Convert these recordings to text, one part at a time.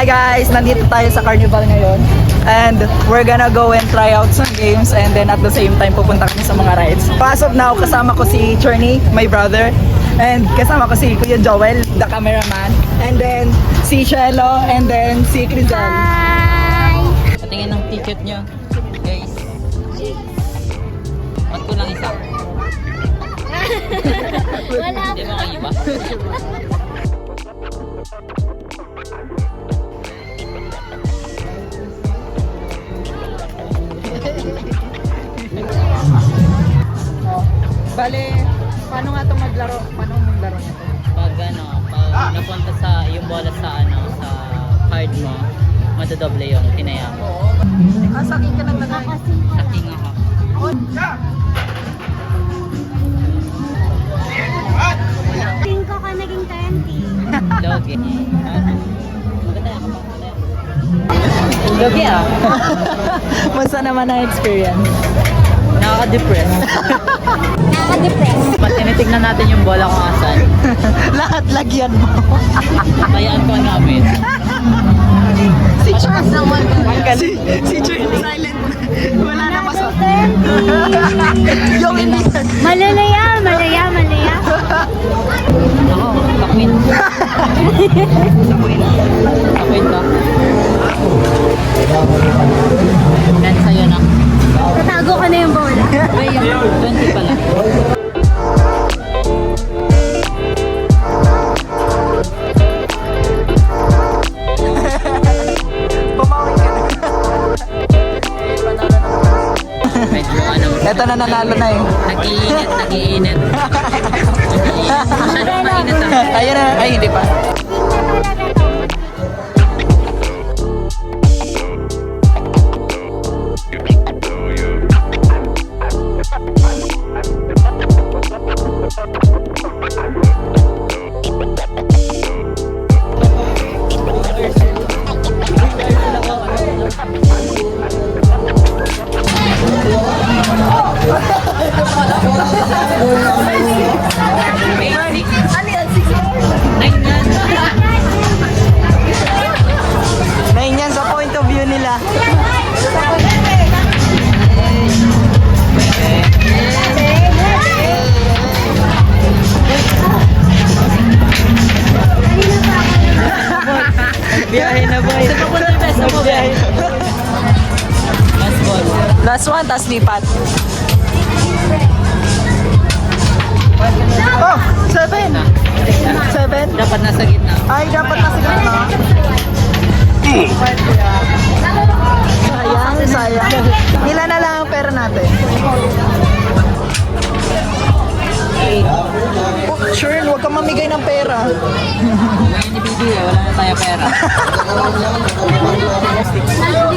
Hi guys! Nandito tayo sa Carnival ngayon. And we're gonna go and try out some games and then at the same time pupunta kami sa mga rides. As of now, kasama ko si Cherny, my brother. And kasama ko si Kuya Joel, the cameraman. And then si Shelo and then si Crizel. Hi! Patingin ng ticket nyo, guys. Ba't ko lang isa? Wala Hindi mo kayo iba? Bale, paano nga ito maglaro? Paano maglaro nito? Pag napunta sa yung bola sa sa card mo, madadoble yung tinaya mo. Sakin ka ng tagay. Saking ako. Tingin ko ka naging 20. Logi. Maganda ako pa. Logi ah. Basta naman ang experience. Nakaka-depress. Nakaka-depress. Mas tinitignan natin yung bola kung asan. Lahat lagyan mo. Kayaan ko ang gamit. Si Charles naman. Si Charles silent. Wala na pa sa... Yung hindi... Malaya. Ako, takwin. Takwin ka. Yan sa'yo na. Tatago ka na yung bola. Ay, yung 20 pala. Pumawi ka na. Medyo ano. Ito na nanalo na eh. Nag-iinit. Masyadong mainit ah. Ayun na. Ay, hindi pa. Nain yan sa point of view nila. Biyahe na boy. Last ball. Last one, tas lipat. Oh, 7. 7. Dapat nasa gitna. Ay, dapat nasa gitna. Sayang. Ilan na lang ang pera natin? Oh, sure, huwag kang mamigay ng pera. Ngayon ibibigay, wala na tayo pera.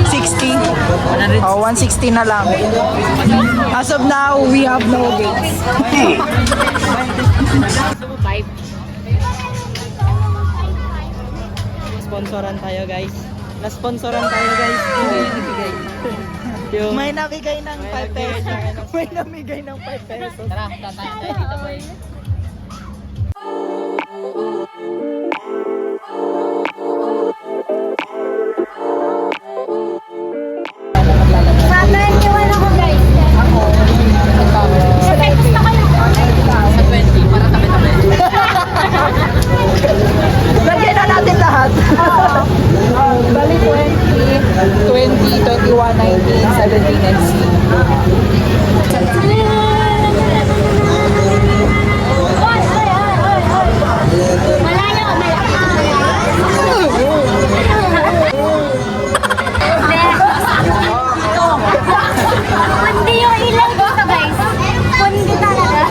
60. 100. Oh, 160 na lang. As of now, we have no games. Sponsoran tayo guys. Na-sponsoran tayo guys. Hindi yung ibigay. Yung... May namigay ng 5 pesos. May namigay ng 5 pesos. Tara, tatayo tayo dito boy. Mamaniwan ako guys. Kasi gusto ko yung Sa 20, para tabi-tabi. Lagyan na natin lahat. Bali 20, 21, 19, 17, and 16. Malayo. Kundi yung ilaw dito guys. Kundi talaga.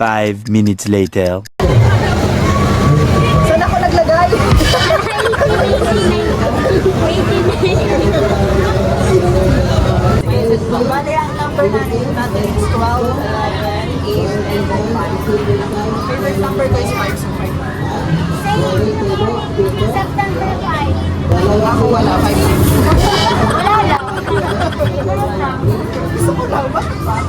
5 minutes later. Saan ako naglagay? Bali ang number natin is 12, 11, 8, and 5. Favorite number ko is 5, so 5. September 5. Ako wala, 5. Wala lang. Gusto ko lang, bakit ba?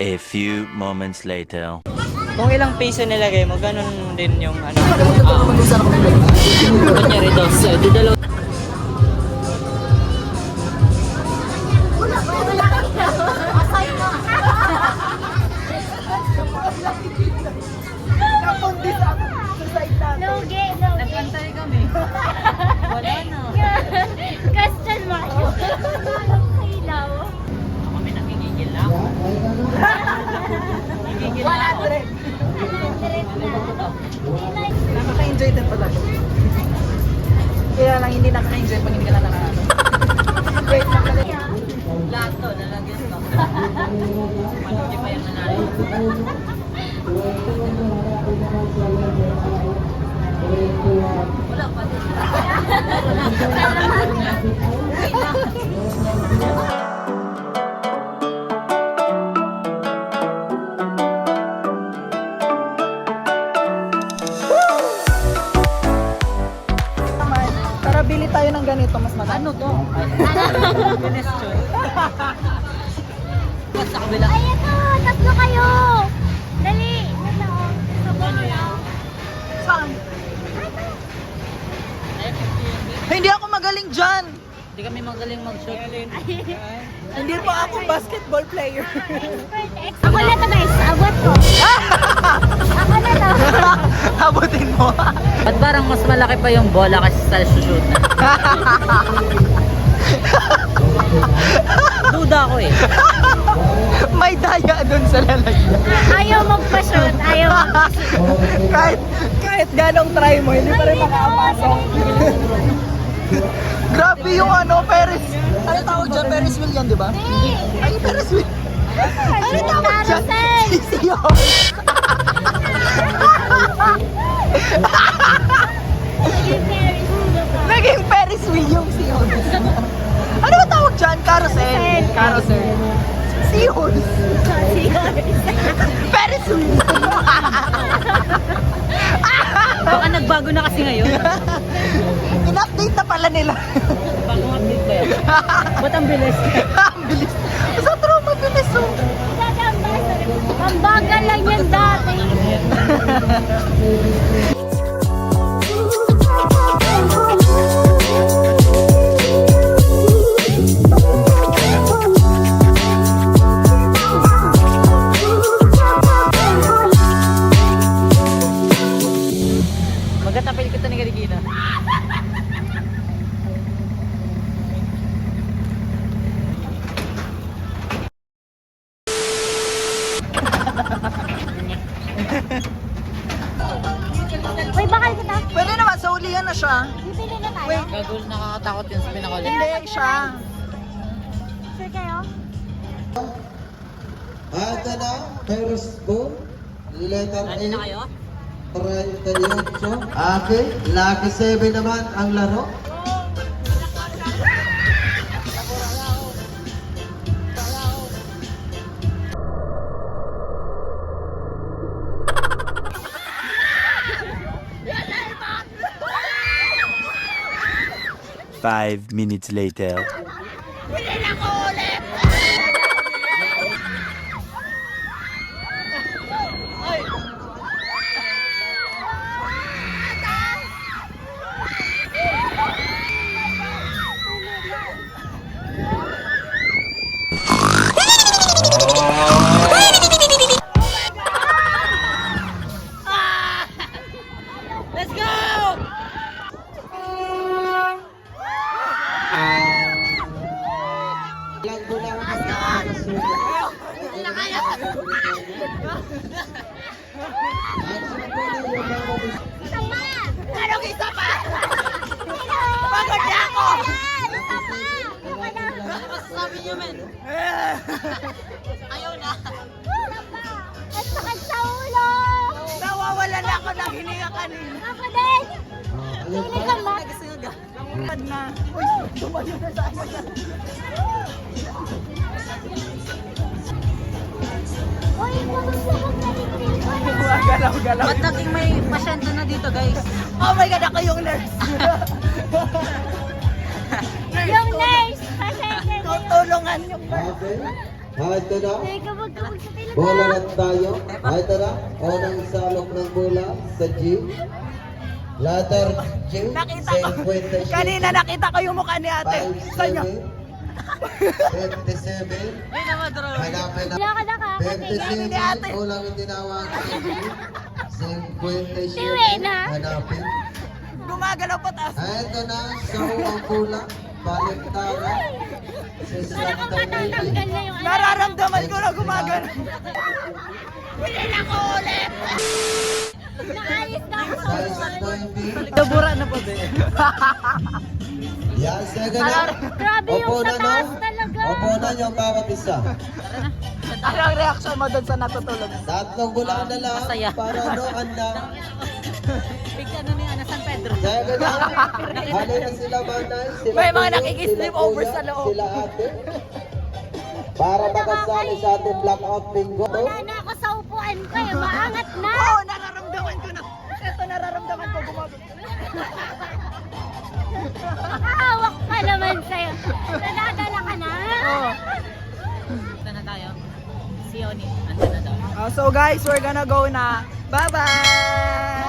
A few moments later. Kung ilang piso nilagay mo, ganun din yung ano. Kunyari daw, didalaw. Napundi sa side natin. Lugi, lugi. Nagkantay kami. Wala na. Question mark. Walang ilaw. Kami nagigigil na ako. Nagigigil na ako. 100. Direct na. Nakaka-enjoy din pala. Kaya lang hindi nakaka-enjoy pag hindi ka na nakaka. Wait, Lahat to, nalagyan ko. Hindi pa yung nanalo. Wala pa din. naman. Tara, bili tayo ng ganito, mas madami. Ano to? Question. Ba't sa kabila? Ay, ito! Tatlo kayo! Dali! Ito. Ano yan? Saan? Ay, 50. Hindi ako magaling dyan. Hindi kami magaling mag-shoot. Hindi pa ako basketball player. Ako na to guys, abot ko. Ako na to. Abutin mo. Ba't parang mas malaki pa yung bola kasi sa shoot na? Duda ako eh. May daya dun sa lalagyan. Ayaw magpa-shoot, ayaw magpa-shoot. kahit ganong try mo, hindi pa rin makakapasok. Grabe yung ano, Ferris. Ano tawag dyan? Ferris wheel yan, di ba? Ay, Ferris wheel. Ano tawag dyan? Carousel. Sisiyo. Naging Ferris wheel yung sihon. Ano ba tawag dyan? Carousel. Carousel. Sihon. Ferris wheel. Baka nagbago na kasi ngayon. In-update na pala nila. Bagong update ba yan? Ba't ang bilis? Ang bilis. Sa true, mabilis oh. Ang bagal lang yan dati. Magkatapil kita ni Garigina. Uy, bakal kita. Pwede naman, sa ulihan na siya. Bibili na tayo. Wait. Gagol, nakakatakot yun sa pinakali. Hindi siya. Sure kayo? Ito na, Ferris Spoon, letter A, Ano na kayo? 38. Okay, Lucky 7 naman ang laro. Five minutes later. Let's go! Langgo lang Isa pa! Anong isa pa? Pagod na ako! Isa pa! Ano masasabi niyo, men? Ayaw na. Isa pa! Ang sakit sa ulo! Nawawala na ako ng hininga kanina. Ako din! Hindi ka ba? Pad na. Uy, tumayo na sa akin. Uy, pumunta ka na rin. Huwagan Galaw-galaw. Ba't naging may pasyente na dito, guys? Oh my God, ako yung nurse. Yung nurse! Pasensya na yun. Tutulungan yung nurse. Okay. Ito na. Ay, kabag-kabag sa pila. Bola na tayo. Ito na. Unang salok ng bola sa G. Letter G. Nakita ko. 57. Kanina nakita ko yung mukha ni ate. Saan niyo? 57. Ay, namadro. Hanapin na. Wala ka nakakatingin. 57. Ulang yung tinawag. 57. Tiwi na. Hanapin. Gumagalaw pa taas. Ito na. Sa unang bola. Baliktaran. Para kang matatanggal na yung ano. Nararamdaman ko na gumagalaw. Hindi na ko ulit. Naalis na ako sa Size ulan. 90. Nabura na po, be. Yan, second na. Grabe yung Opo sa na, taas no? talaga. Opo na yung bawat isa. Ano ang reaction mo doon sa natutulog? Tatlong bulaan na lang Masaya. para no anda. Bigyan na niya na San Pedro. Second na. Hali na sila manay. Sila May mga kuya, nakikisleep sila over kuya, sa loob. Sila ate. Para makasali sa ating blackout bingo. Wala na ako sa upuan ko eh. Maangat na. Oo, nararamdaman ko na. Ito, nararamdaman ko gumagalaw. Nakahawak pa naman sa'yo. Nadadala ka na. Oo. Ito na tayo. Si Oni, andun na daw. So guys, we're gonna go na. Bye-bye!